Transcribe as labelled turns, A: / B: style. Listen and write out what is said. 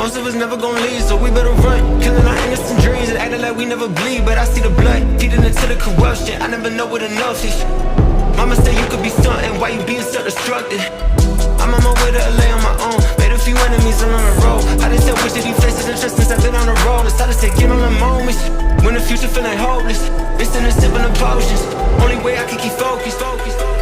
A: Most of us never gon' leave, so we better run. Killing our innocent dreams and acting like we never bleed. But I see the blood feeding into the corruption. I never know what enough is. Mama said you could be stunting, why you being so destructive? I'm on my way to LA on my own. Made a few enemies on the road. I didn't tell which of these faces and trust since I've been on the road. Decided to get on the moments when the future feeling hopeless. Instant and sipping the potions. Only way I can keep focused.